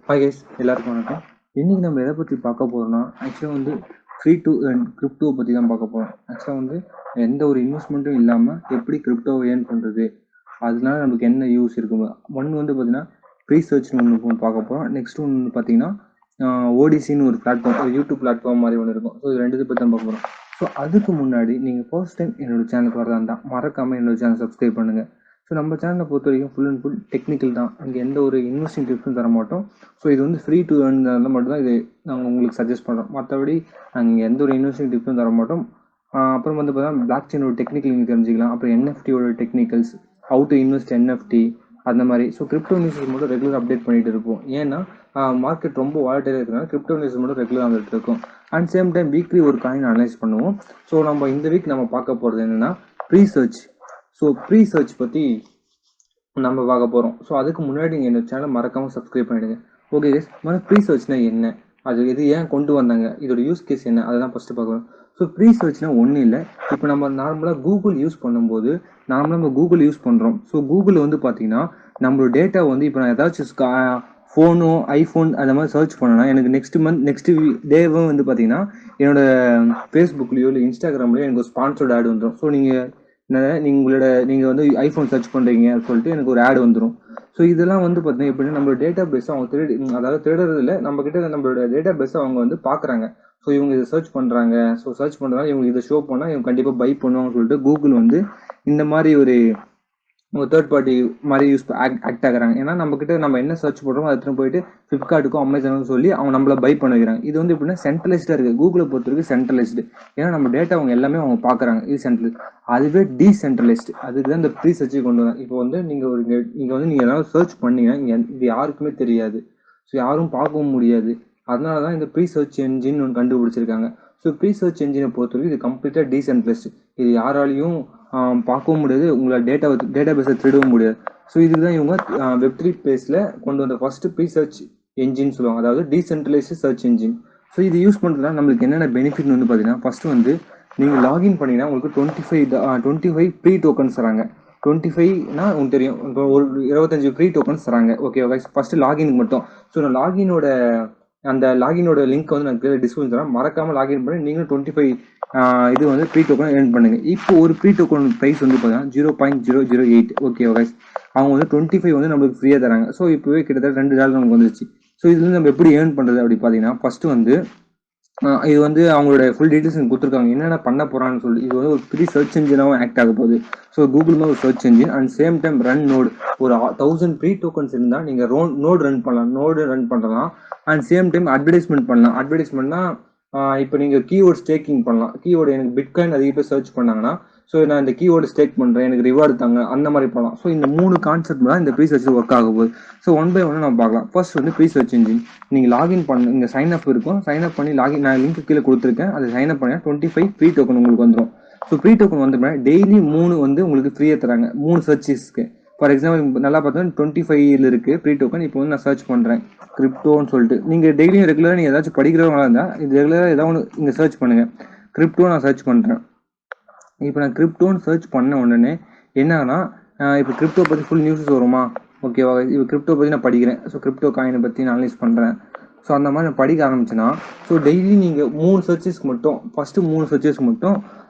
Hi guys, எல்லாருக்கும் வணக்கம். இன்னைக்கு நம்ம எதை பற்றி பார்க்க போகிறோம்னா, ஆக்சுவலாக வந்து ஃப்ரீ டு ஏர்ன் கிரிப்டோ பற்றி தான் பார்க்க போகிறோம். ஆக்சுவலாக வந்து எந்த ஒரு இன்வெஸ்ட்மெண்ட்டும் இல்லாமல் எப்படி கிரிப்டோவை ஏர்ன் பண்ணுறது, அதனால நமக்கு என்ன யூஸ் இருக்குங்க. ஒன்று வந்து பார்த்தீங்கன்னா ப்ரீசர்ச்னு ஒன்று பார்க்க போகிறோம். நெக்ஸ்ட் ஒன்று பார்த்தீங்கன்னா ஓடிசின்னு ஒரு பிளாட்ஃபார்ம், ஒரு யூடியூப் பிளாட்ஃபார்ம் மாதிரி ஒன்று இருக்கும். ஸோ இது ரெண்டு பற்றி தான் பார்க்க போகிறோம். ஸோ அதுக்கு முன்னாடி நீங்கள் ஃபர்ஸ்ட் டைம் என்னோட சேனலுக்கு வரதா இருந்தால் மறக்காமல் என்னோட சேனல் சப்ஸ்கிரைப் பண்ணுங்கள். ஸோ நம்ம சேனலை பொறுத்த வரைக்கும் ஃபுல் அண்ட் ஃபுல் டெக்னிக்கல் தான். இங்கே எந்த ஒரு இன்வெஸ்டிங் டிப்ஸும் தர மாட்டோம். ஸோ இது வந்து ஃப்ரீ டு ஏர்ன் மட்டும் தான் இது நாங்கள் உங்களுக்கு சஜஸ்ட் பண்ணுறோம். மற்றபடி நாங்கள் எந்த ஒரு இன்வெஸ்டிங் டிப்ஸும் தர மாட்டோம். அப்புறம் வந்து பார்த்தீங்கன்னா பிளாக் செயினோட டெக்னிக்கல் நீங்கள் தெரிஞ்சுக்கலாம். அப்புறம் என்எஃப்டியோட technicals, how to invest NFT அந்த மாதிரி. ஸோ கிரிப்டோ நியூஸஸ் மட்டும் ரெகுலர் அப்டேட் பண்ணிட்டு இருப்போம். ஏன்னா மார்க்கெட் ரொம்ப வாலட்டைலாக இருக்கிறனால கிரிப்டோ நியூஸ் மட்டும் ரெகுலராக வந்துட்டு இருக்கும். அண்ட் சேம் டைம் வீக்லி ஒரு காயின் அனலைஸ் பண்ணுவோம். ஸோ நம்ம இந்த வீக் நம்ம பார்க்க போகிறது என்னென்னா ப்ரீசர்ச். ஸோ ப்ரீசர்ச் பற்றி நம்ம பார்க்க போகிறோம். ஸோ அதுக்கு முன்னாடி நீங்கள் இந்த சேனலை மறக்காமல் சப்ஸ்கிரைப் பண்ணிவிடுங்க. ஓகே கைஸ், ப்ரீசர்ச்னா என்ன, அது இது ஏன் கொண்டு வந்தாங்க, இதோட யூஸ் கேஸ் என்ன, அதை தான் ஃபஸ்ட்டு பார்க்கணும். ஸோ ப்ரீசர்ச்னா ஒன்றும் இல்லை. இப்போ நம்ம நார்மலாக கூகுள் யூஸ் பண்ணும்போது நம்ம கூகுள் யூஸ் பண்ணுறோம். ஸோ கூகுள் வந்து பார்த்தீங்கன்னா நம்மளோட டேட்டா வந்து இப்போ நான் ஏதாச்சும் ஃபோனோ ஐஃபோன் அந்த மாதிரி சர்ச் பண்ணேன்னா எனக்கு நெக்ஸ்ட் டேவும் வந்து பார்த்தீங்கன்னா என்னோட ஃபேஸ்புக்லேயோ இல்லை இன்ஸ்டாகிராம்லேயோ எனக்கு ஒரு ஸ்பான்சர்ட் ஆட் வந்துடும். ஸோ நீங்கள் வந்து ஐஃபோன் சர்ச் பண்ணுறீங்க சொல்லிட்டு எனக்கு ஒரு ஆட் வந்துடும். ஸோ இதெல்லாம் வந்து பார்த்தீங்கன்னா எப்படின்னா நம்மளோட டேட்டா பேஸை அவங்க அதாவது திருடுறது இல்லை, நம்மளோட டேட்டா பேஸை அவங்க வந்து பார்க்குறாங்க. ஸோ இவங்க இதை சர்ச் பண்ணுறாங்க. ஸோ சர்ச் பண்ணுறாங்க, இவங்க இதை ஷோ பண்ணால் இவங்க கண்டிப்பாக பை பண்ணுவாங்கன்னு சொல்லிட்டு கூகுள் வந்து இந்த மாதிரி ஒரு தேர்ட் பார்ட்டி மாதிரி ஆக்ட் ஆகுறாங்க. ஏன்னா நம்ம என்ன சர்ச் பண்ணுறோமோ அதை எடுத்துன்னு போயிட்டு ஃப்ளிப்கார்ட்டுக்கும் அமேசானுக்கும் சொல்லி அவங்க நம்மள பை பண்ண வைக்கிறாங்க. இது வந்து எப்படின்னா சென்ட்ரலைஸ்டாக இருக்குது. கூகுளை பொறுத்த வரைக்கும் சென்ட்ரலைஸ்டு. ஏன்னா நம்ம டேட்டா அவங்க எல்லாமே அவங்க பார்க்குறாங்க. இது சென்ட்ரலைஸ்ட். அதுவே டீசென்ட்ரலைஸ்டு. அதுக்கு தான் இந்த ப்ரீசர்ச்சை கொண்டு வராங்க. இப்போ வந்து நீங்கள் ஏதாவது சர்ச் பண்ணீங்கன்னா இது யாருக்குமே தெரியாது. ஸோ யாரும் பார்க்கவும் முடியாது. அதனால தான் இந்த ப்ரீசர்ச் என்ஜின் ஒன்று கண்டுபிடிச்சிருக்காங்க. ஸோ ப்ரீசர்ச் என்ஜினை பொறுத்த வரைக்கும் இது கம்ப்ளீட்டாக டீசென்ட்ரலைஸ்டு. இது யாராலையும் பார்க்கவும் முடியாது, உங்களை டேட்டா பேஸை திருடவும் முடியாது. ஸோ இதுக்கு தான் இவங்க வெப்3 பேஸில் கொண்டு வந்த ஃபர்ஸ்ட் ப்ரீசர்ச் என்ஜின் சொல்லுவாங்க, அதாவது டீசென்ட்ரலைஸ்டு சர்ச் என்ஜின். ஸோ இது யூஸ் பண்ணுறதுனா நம்மளுக்கு என்னென்ன பெனிஃபிட்னு வந்து பார்த்தீங்கன்னா, ஃபர்ஸ்ட் வந்து நீங்கள் லாகின் பண்ணிங்கன்னா உங்களுக்கு 25 ஃப்ரீ டோக்கன்ஸ் தராங்க. 25னா உங்களுக்கு தெரியும், இப்போ ஒரு 25 ஃப்ரீ டோக்கன்ஸ் தராங்க. ஓகே ஃபர்ஸ்ட் லாகினுக்கு மட்டும். ஸோ நான் லாகினோட லிங்க் வந்து நான் டிஸ்கிரிப்ஷன் தரேன். மறக்காமல் லாகின் பண்ணி நீங்களும் 25 இது வந்து ப்ரீ டோக்கன் ஏர்ன் பண்ணுங்க. இப்போ ஒரு ப்ரீ டோக்கன் ப்ரைஸ் வந்து பார்த்தீங்கன்னா 0.008. ஓகே கைஸ், அவங்க வந்து 25 வந்து நம்மளுக்கு ஃப்ரீயாக தராங்க. ஸோ இப்போவே கிட்டத்தட்ட $2 நமக்கு வந்துருச்சு. ஸோ இதுல நம்ம எப்படி ஏர்ன் பண்ணுறது அப்படி பார்த்தீங்கன்னா, ஃபர்ஸ்ட் வந்து இது வந்து அவங்களோட ஃபுல் டீட்டெயில்ஸ் கொடுத்துருக்காங்க, என்னென்ன பண்ண போறான்னு சொல்லி. இது வந்து ஒரு ப்ரீ சர்ச் என்ஜினாகவும் ஆக்ட் ஆக போகுது. ஸோ கூகுள் ஒரு search engine and same time run node. ஒரு 1000 ப்ரீ டோக்கன்ஸ் இருந்தால் நீங்கள் நோடு ரன் பண்ணலாம். அண்ட் சேம் டைம் அட்வர்டைஸ்மெண்ட் பண்ணலாம். அட்வர்டைஸ்மெண்ட்னா இப்போ நீங்கள் கீவேர்ட் ஸ்டேக்கிங் பண்ணலாம். கீவேர்டு எனக்கு பிட்காயின் அதிக பேர் சர்ச் பண்ணாங்கன்னா, ஸோ நான் இந்த கீவேர்டு ஸ்டேக் பண்ணுறேன், எனக்கு ரிவார்டு தாங்க, அந்த மாதிரி பண்ணலாம். ஸோ இந்த 3 கான்செப்ட் தான் இந்த ப்ரீ சர்ச் ஒர்க் ஆக போகுது. ஸோ ஒன் பை ஒன் நம்ம பார்க்கலாம். ஃபர்ஸ்ட் வந்து ப்ரீ சர்ச் என்ஜின். நீங்கள் லாகின் பண்ண இங்கே சைன் அப் இருக்கும். சைன் அப் பண்ணி லாகின், நான் லிங்க் கீழே கொடுத்துருக்கேன், அதை சைன் அப் பண்ணி 25 ஃப்ரீ டோக்கன் உங்களுக்கு வந்துடும். ஸோ ஃப்ரீ டோக்கன் வந்தோம்னா டெய்லி 3 வந்து உங்களுக்கு ஃப்ரீயாக தராங்க, 3 சர்ச்சஸ்க்கு. ஃபார் எக்ஸாம்பிள் நல்லா பார்த்தோன்னா 25 இருக்குது ப்ரீ டோக்கன். இப்போ வந்து நான் சர்ச் பண்ணுறேன் கிரிப்டோன்னு சொல்லிட்டு. நீங்கள் டெய்லியும் ரெகுலராக நீங்கள் ஏதாச்சும் படிக்கிறவங்களா இருந்தால் இது ரெகுலராக ஏதாவது ஒன்று இங்கே சர்ச் பண்ணுங்கள். கிரிப்டோ நான் சர்ச் பண்ணுறேன். இப்போ நான் கிரிப்டோன்னு சர்ச் பண்ண உடனே என்னன்னா, இப்போ கிரிப்டோ பற்றி ஃபுல் நியூஸஸ் வருமா? ஓகேவா, இப்போ கிரிப்டோ பற்றி நான் படிக்கிறேன். ஸோ கிரிப்டோ காயினை பற்றி நான் அனலைஸ் பண்ணுறேன். ஸோ அந்த மாதிரி நான் படிக்க ஆரம்பிச்சேன்னா, ஸோ டெய்லி நீங்கள் 3 சர்ச்சஸ்க்கு மட்டும், ஃபஸ்ட்டு 3 சர்ச்சஸ்க்கு மட்டும்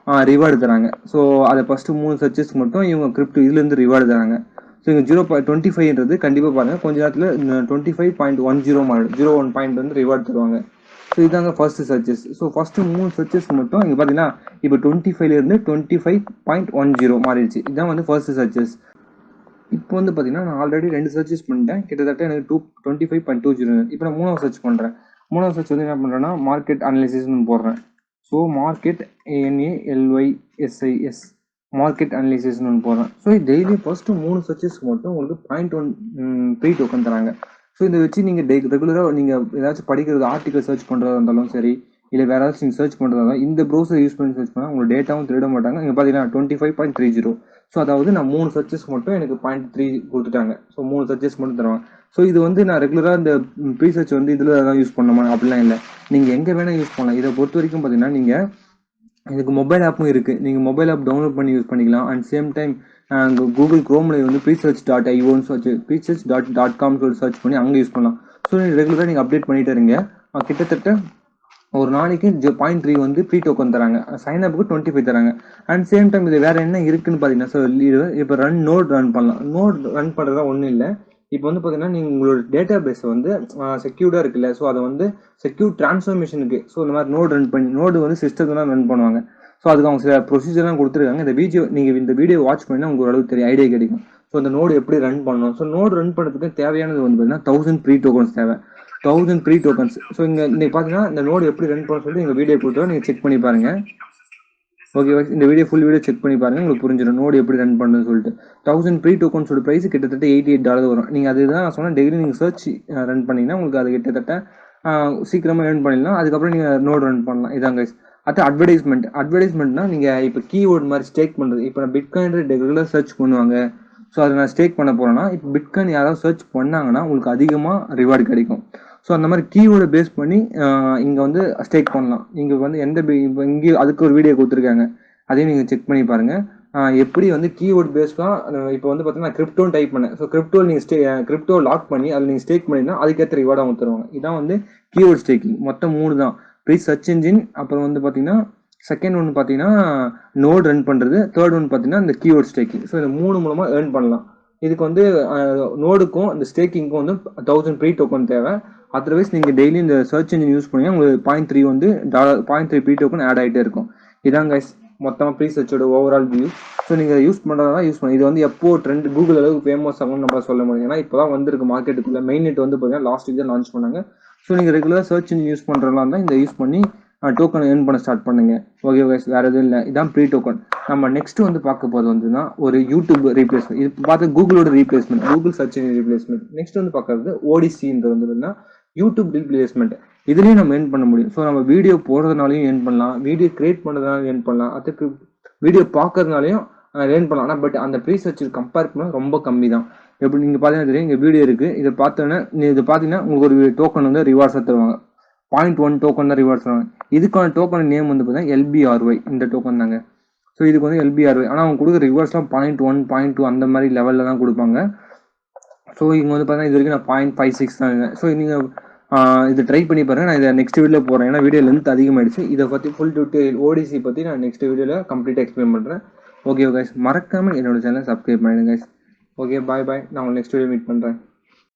ரிவார்டு தராங்க. ஸோ அதை ஃபஸ்ட்டு 3 சர்ச்சஸ்க்கு மட்டும் இவங்க கிரிப்டோ இதுலேருந்து ரிவார்டு தராங்க. ஸோ இங்கே 0.25ன்றது கண்டிப்பாக பாருங்கள், கொஞ்ச நேரத்தில் 25.10 மாறிடும். 0.1 பாயிண்ட் வந்து ரிவார்டு தருவாங்க. ஸோ இதாங்க first searches. So first 3 searches மட்டும் இங்கே பார்த்தீங்கன்னா இப்போ 25லேருந்து 25.10 மாறிடுச்சு. இதுதான் வந்து ஃபர்ஸ்ட் சர்ச்சஸ். இப்போ வந்து பார்த்தீங்கன்னா நான் ஆல்ரெடி 2 சர்ச்சஸ் பண்ணிட்டேன், கிட்டத்தட்ட எனக்கு 25.20. இப்போ நான் 3வது சர்ச் பண்ணுறேன். 3வது சர்ச் வந்து என்ன பண்ணுறேன்னா மார்க்கெட் அனலிசிஸ்னு போடுறேன். ஸோ மார்க்கெட் ANALYSIS மார்க்கெட் அனலிசிஸ்னு ஒன்று போடுறேன். ஸோ டெய்லி ஃபர்ஸ்ட்டு 3 சர்ச்சஸ்க்கு மட்டும் உங்களுக்கு 0.1 ஃப்ரீ டோக்கன் தராங்க. ஸோ இதை வச்சு நீங்கள் ரெகுலராக நீங்கள் ஏதாச்சும் படிக்கிறது, ஆர்டிகல் சர்ச் பண்ணுறதா இருந்தாலும் சரி, இல்லை வேறு ஏதாச்சும் நீங்கள் சர்ச் பண்ணுறதா இருந்தாலும் இந்த ப்ரௌசர் யூஸ் பண்ணி சர்ச் பண்ணால் உங்களோட டேட்டாவும் திருட மாட்டாங்க. இங்கே பார்த்தீங்கன்னா 25.30. ஸோ அதாவது நான் 3 சர்ச்சஸ் மட்டும் எனக்கு 0.3 கொடுத்துட்டாங்க. ஸோ 3 சர்ச்சஸ் மட்டும் தருவாங்க. ஸோ இது வந்து நான் ரெகுலராக இந்த ப்ரீசர்ச் வந்து இதில் தான் யூஸ் பண்ணணுமா அப்படிலாம் இல்லை, நீங்கள் எங்கே வேணால் யூஸ் பண்ணலாம். இதை பொறுத்த வரைக்கும் பார்த்தீங்கன்னா நீங்கள் இதுக்கு மொபைல் ஆப்பும் இருக்குது. நீங்கள் மொபைல் ஆப் டவுன்லோட் பண்ணி யூஸ் பண்ணிக்கலாம். அண்ட் சேம் டைம் கூகுள் குரோமில் வந்து presearch.ioன்னு சொல்லி presearch.com சொல்லி சர்ச் பண்ணி அங்கே யூஸ் பண்ணலாம். ஸோ ரெகுலராக நீங்கள் அப்டேட் பண்ணிட்டு இருங்க. கிட்டத்தட்ட ஒரு நாளைக்கு 0.3 வந்து ஃப்ரீ டோக்கன் தராங்க. சைன் அப்புக்கு 25 தராங்க. அண்ட் சேம் டைம் இது வேற என்ன இருக்குன்னு பார்த்தீங்கன்னா, ஸோ இப்போ நோட் ரன் பண்ணலாம். நோட் ரன் பண்ணுறதா ஒன்றும் இல்லை. இப்போ வந்து பார்த்தீங்கன்னா, நீங்கள் உங்களோட டேட்டா பேஸை வந்து செக்யூர்டாக இருக்குல்ல, ஸோ அதை வந்து செக்யூர் டிரான்ஸ்ஃபர்மேஷனுக்கு ஸோ இந்த மாதிரி நோட் ரன் பண்ணி நோடு வந்து சிஸ்டத்தில் தான் ரன் பண்ணுவாங்க. ஸோ அதுக்கு அவங்க சில ப்ரொசீஜர்லாம் கொடுத்துருக்காங்க. நீங்கள் இந்த வீடியோ வாட்ச் பண்ணினா உங்களுக்கு ஓரளவுக்கு தெரியும், ஐடியா கிடைக்கும். ஸோ அந்த நோடு எப்படி ரன் பண்ணணும். ஸோ நோடு ரன் பண்ணுறதுக்கு தேவையானது வந்து பார்த்தீங்கன்னா 1000 ப்ரீ டோக்கன்ஸ் தேவை. 1000 ப்ரீ டோக்கன்ஸ். ஸோ இங்கே பார்த்தீங்கன்னா இந்த நோடு எப்படி ரன் பண்ண சொல்லிட்டு எங்கள் வீடியோ கொடுத்தோம், நீங்கள் செக் பண்ணி பாருங்க. ஓகே, இந்த ஃபுல் வீடியோ செக் பண்ணி பாருங்க, உங்களுக்கு புரிஞ்சிடும் நோடு எப்படி ரன் பண்ணுன்னு சொல்லிட்டு. 1000 ப்ரீ டோக்கன்ஸோட ப்ரைஸ் கிட்டத்தட்ட $88 வரும். நீங்கள் அதுதான் நான் சொன்னேன், டெய்லி நீங்கள் சர்ச் ரன் பண்ணிங்கன்னா உங்களுக்கு அது கிட்டத்தட்ட சீக்கிரமாக ஏர்ன் பண்ணிடலாம். அதுக்கப்புறம் நீங்கள் நோடு ரன் பண்ணலாம். இதான் கைஸ். அது அட்வர்டைஸ்மெண்ட்னா நீங்கள் இப்போ கீவேர்டு மாதிரி ஸ்டேக் பண்ணுறது. இப்போ நான் பிட்காயின் ரெகுலர் சர்ச் பண்ணுவாங்க. ஸோ அதை நான் ஸ்டேக் பண்ண போகிறேன்னா, இப்போ பிட்காயின் யாராவது சர்ச் பண்ணாங்கன்னா உங்களுக்கு அதிகமாக ரிவார்டு கிடைக்கும். ஸோ அந்த மாதிரி கீவேர்டை பேஸ் பண்ணி இங்கே வந்து ஸ்டேக் பண்ணலாம். இங்கே வந்து இப்போ இங்கேயும் அதுக்கு ஒரு வீடியோ கொடுத்துருக்காங்க, அதையும் நீங்கள் செக் பண்ணி பாருங்கள். எப்படி வந்து கீவேர்டு பேஸ்டாக இப்போ வந்து பார்த்தீங்கன்னா கிரிப்டோன்னு டைப் பண்ணேன். ஸோ கிரிப்டோ லாக் பண்ணி அதில் நீங்கள் ஸ்டேக் பண்ணிங்கன்னா அதுக்கேற்ற ரிவார்டு அவங்க தருவாங்க. இதான் வந்து கீவேர்டு ஸ்டேக்கிங். மொத்தம் 3 தான். சர்ச் இன்ஜின், அப்புறம் வந்து பார்த்தீங்கன்னா செகண்ட் ஒன்று பார்த்தீங்கன்னா நோட் ரன் பண்ணுறது, தேர்ட் ஒன்று பார்த்தீங்கன்னா இந்த கீவேர்ட் ஸ்டேக்கிங். ஸோ இந்த 3 மூலமாக ஏர்ன் பண்ணலாம். இதுக்கு வந்து நோடுக்கும் இந்த ஸ்டேக்கிங்க்கும் வந்து 1000 ப்ரீ டோக்கன் தேவை. அதர்வைஸ் நீங்கள் டெய்லி இந்த சர்ச் இன்ஜின் யூஸ் பண்ணி உங்களுக்கு 0.3 வந்து $0.3 ப்ரீ டோக்கன் ஆட் ஆகிட்டே இருக்கும். இதான் கைஸ் மொத்தமாக ப்ரீ சர்ச்சோட ஓவரால் வியூ. ஸோ நீங்கள் யூஸ் பண்ணுறதா யூஸ் பண்ணி இது வந்து எப்போ ட்ரெண்ட் கூகுள் அளவுக்கு ஃபேமஸ் ஆகும்னு நம்ம சொல்ல முடியும். ஏன்னா இப்போ தான் வந்திருக்கு மார்க்கெட்டுக்குள்ளே. மெயின் நெட் வந்து பார்த்தீங்கன்னா லாஸ்ட் வீக் தான் லான்ச் பண்ணாங்க. ஸோ நீங்கள் ரெகுலராக சர்ச் இன்ஜின் யூஸ் பண்ணுறதா இருந்தால் இந்த யூஸ் பண்ணி டோக்கன் ஏர்ன் பண்ண ஸ்டார்ட் பண்ணுங்க. ஓகே கைஸ், வேறு எதுவும் இல்லை. இதான் ப்ரீ டோக்கன். நம்ம நெக்ஸ்ட் வந்து பார்க்க போகிறது வந்துன்னா ஒரு யூடியூப் ரீப்ளேஸ்மெண்ட். இது பார்த்து கூகுளோட replacement, Google search engine replacement. Next வந்து பார்க்கறது ஓடிசின்றது வந்து யூடியூப் ரீப்ளேஸ்மெண்ட். இதுலேயும் நம்ம ஏர்ன் பண்ண முடியும். ஸோ நம்ம வீடியோ போடுறதுனாலையும் ஏர்ன் பண்ணலாம், வீடியோ கிரியேட் பண்ணுறதுனாலும் ஏர்ன் பண்ணலாம், அதுக்கு வீடியோ பார்க்கறதுனாலையும் ஏர்ன் பண்ணலாம். ஆனால் பட் அந்த ப்ரீ சர்ச் கம்பேர் பண்ண ரொம்ப கம்மி தான். எப்படி நீங்கள் பார்த்தீங்கன்னா தெரியும், இங்கே வீடியோ இருக்குது. இதை பார்த்தோன்னே இது பார்த்தீங்கன்னா உங்களுக்கு ஒரு டோக்கன் வந்து ரிவார்ட்ஸாக தருவாங்க. 0.1 டோக்கன் தான் ரிவார்ட்ஸ் தருவாங்க. இதுக்கான டோக்கன் நேம் வந்து பார்த்தீங்கன்னா LBRY. இந்த டோக்கன் தாங்க. ஸோ இதுக்கு வந்து LBRY. ஆனால் அவங்க கொடுக்குற ரிவார்ட்ஸ்லாம் 0.1 0.2 அந்த மாதிரி லெவலில் தான் கொடுப்பாங்க. ஸோ இங்கே வந்து பார்த்தீங்கன்னா இது வரைக்கும் நான் 0.56 தான் இருந்தேன். ஸோ நீங்கள் இதை ட்ரை பண்ணி பாருங்கள். நான் இதை நெக்ஸ்ட் வீடியோவில் போகிறேன், ஏன்னா வீடியோ லென்த் அதிகமாகிடுச்சு. இதை பற்றி ஃபுல் டீட்டெயில் ஓடிசி பற்றி நான் நெக்ஸ்ட் வீடியோவில் கம்ப்ளீட்டாக எக்ஸ்பிளைன் பண்ணுறேன். ஓகே கைஸ், மறக்காமல் என்னோட சேனலை சப்ஸ்கிரைப் பண்ணிடுங்க கைஸ். ஓகே, பாய். நான் உங்களுக்கு நெக்ஸ்ட் வீடியோ மீட் பண்ணுறேன்.